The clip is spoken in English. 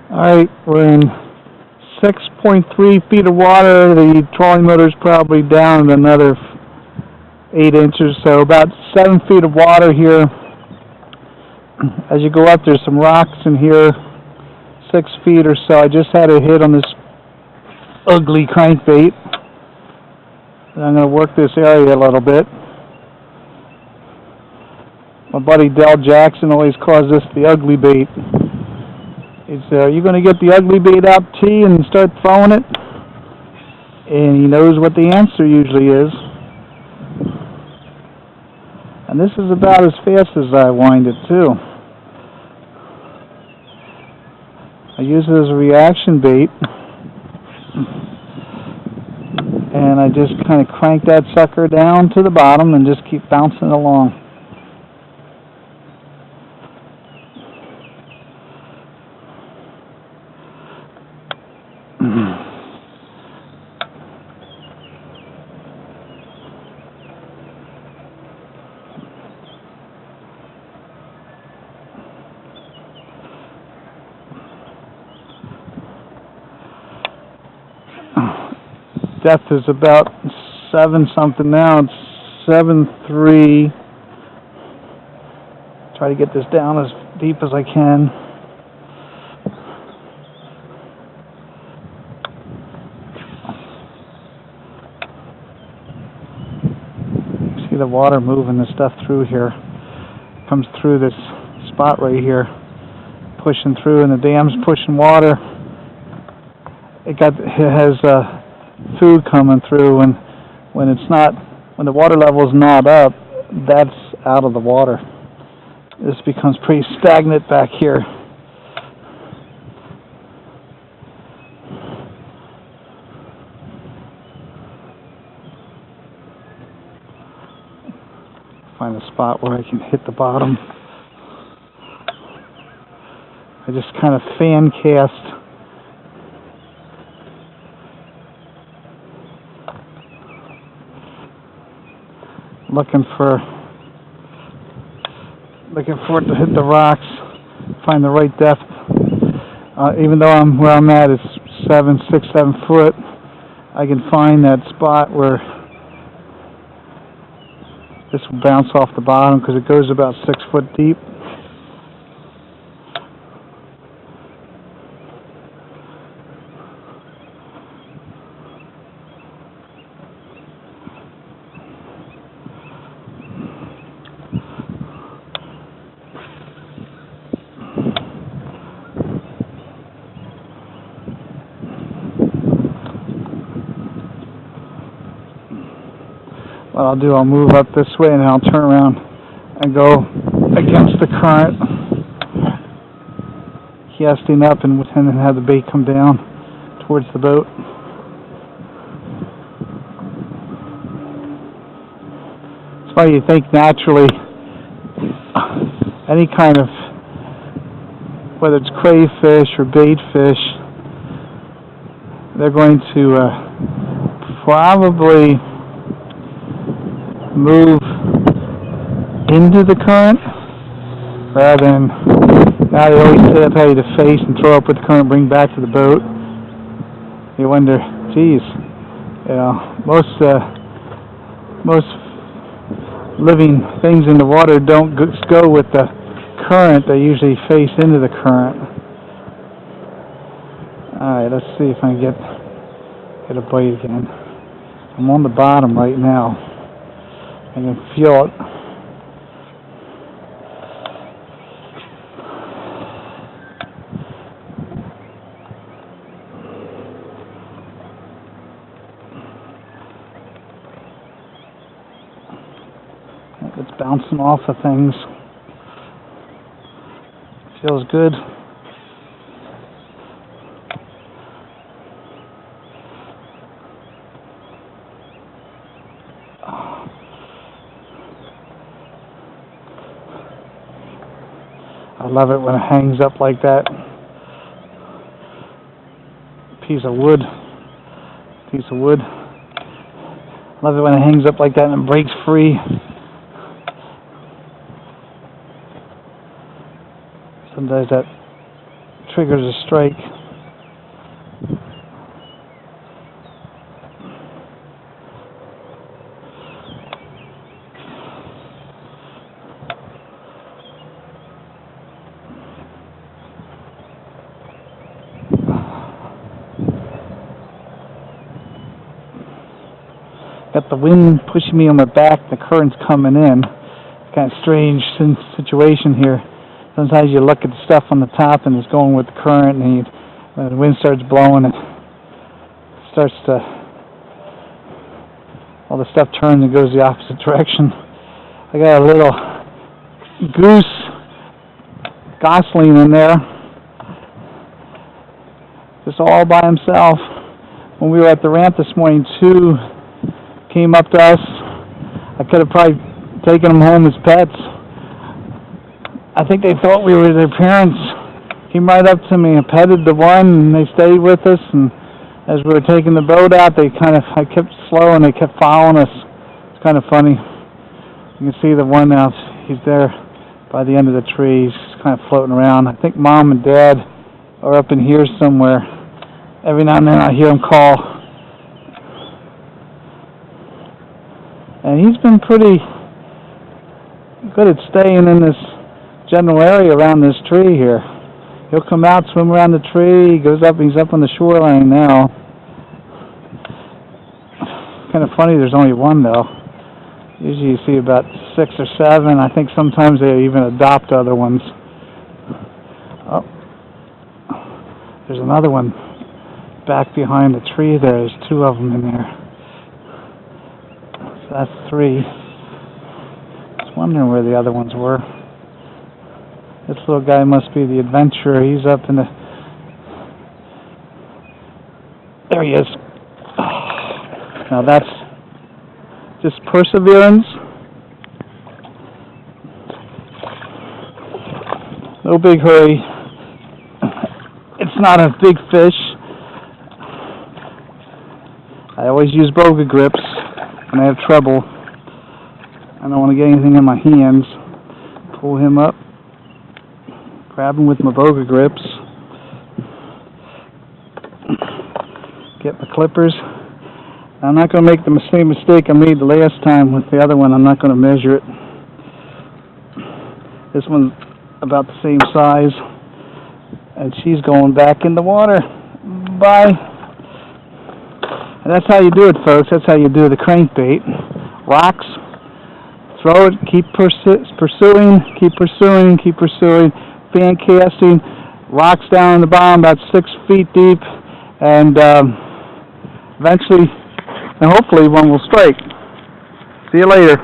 Alright, we're in 6.3 feet of water. The trolling motor's probably down another 8 inches, so about 7 feet of water here. As you go up, there's some rocks in here, 6 feet or so. I just had a hit on this ugly crankbait. And I'm going to work this area a little bit. My buddy Del Jackson always calls this the ugly bait. He said, "Are you going to get the ugly bait out T and start throwing it?" And he knows what the answer usually is. And this is about as fast as I wind it too. I use it as a reaction bait. And I just kind of crank that sucker down to the bottom and just keep bouncing along. Depth is about 7 something now. It's 7.3. Try to get this down as deep as I can. See the water moving the stuff through here. Comes through this spot right here, pushing through, and the dam's pushing water. It has food coming through, and when the water level is not up, that's out of the water. This becomes pretty stagnant back here. Find a spot where I can hit the bottom. I just kind of fan cast. Looking for it to hit the rocks, find the right depth. Even though where I'm at is 7 foot, I can find that spot where this will bounce off the bottom because it goes about 6 foot deep. What I'll do, I'll move up this way and then I'll turn around and go against the current, casting up and then have the bait come down towards the boat. It's why you think naturally any kind of, whether it's crayfish or bait fish, they're going to probably move into the current rather than, now they always sit up ready to face and throw up with the current, bring back to the boat. You wonder, geez, you know, most living things in the water don't go with the current. They usually face into the current. Alright, let's see if I can get a bite again. I'm on the bottom right now. I can feel it. It's bouncing off of things. Feels good. I love it when it hangs up like that. Piece of wood. Love it when it hangs up like that and it breaks free. Sometimes that triggers a strike. Got the wind pushing me on my back, the current's coming in. Kind of strange situation here. Sometimes you look at the stuff on the top and it's going with the current, and the wind starts blowing, it starts to, all the stuff turns and goes the opposite direction. I got a little gosling in there, just all by himself. When we were at the ramp this morning, two came up to us. I could have probably taken them home as pets. I think they thought we were their parents. Came right up to me and petted the one, and they stayed with us. And as we were taking the boat out, I kept slow, and they kept following us. It's kind of funny. You can see the one now. He's there by the end of the tree. He's kind of floating around. I think Mom and Dad are up in here somewhere. Every now and then I hear him call. And he's been pretty good at staying in this general area around this tree here. He'll come out, swim around the tree, he goes up, he's up on the shoreline now. Kind of funny there's only one though. Usually you see about 6 or 7. I think sometimes they even adopt other ones. Oh, there's another one back behind the tree there. There's 2 of them in there. So that's 3. Just wondering where the other ones were. This little guy must be the adventurer. He's up in the... There he is. Now that's just perseverance. No big hurry. It's not a big fish. I always use boga grips when I have trouble. I don't want to get anything in my hands. Pull him up. Grab him with my boga grips. Get my clippers. I'm not going to make the same mistake I made the last time with the other one. I'm not going to measure it. This one's about the same size. And she's going back in the water. Bye. And that's how you do it, folks. That's how you do the crankbait. Rocks. Throw it. Keep pursuing. Keep pursuing. Keep pursuing. Fan casting. Rocks down in the bottom about 6 feet deep. And eventually... and hopefully one will strike. See you later.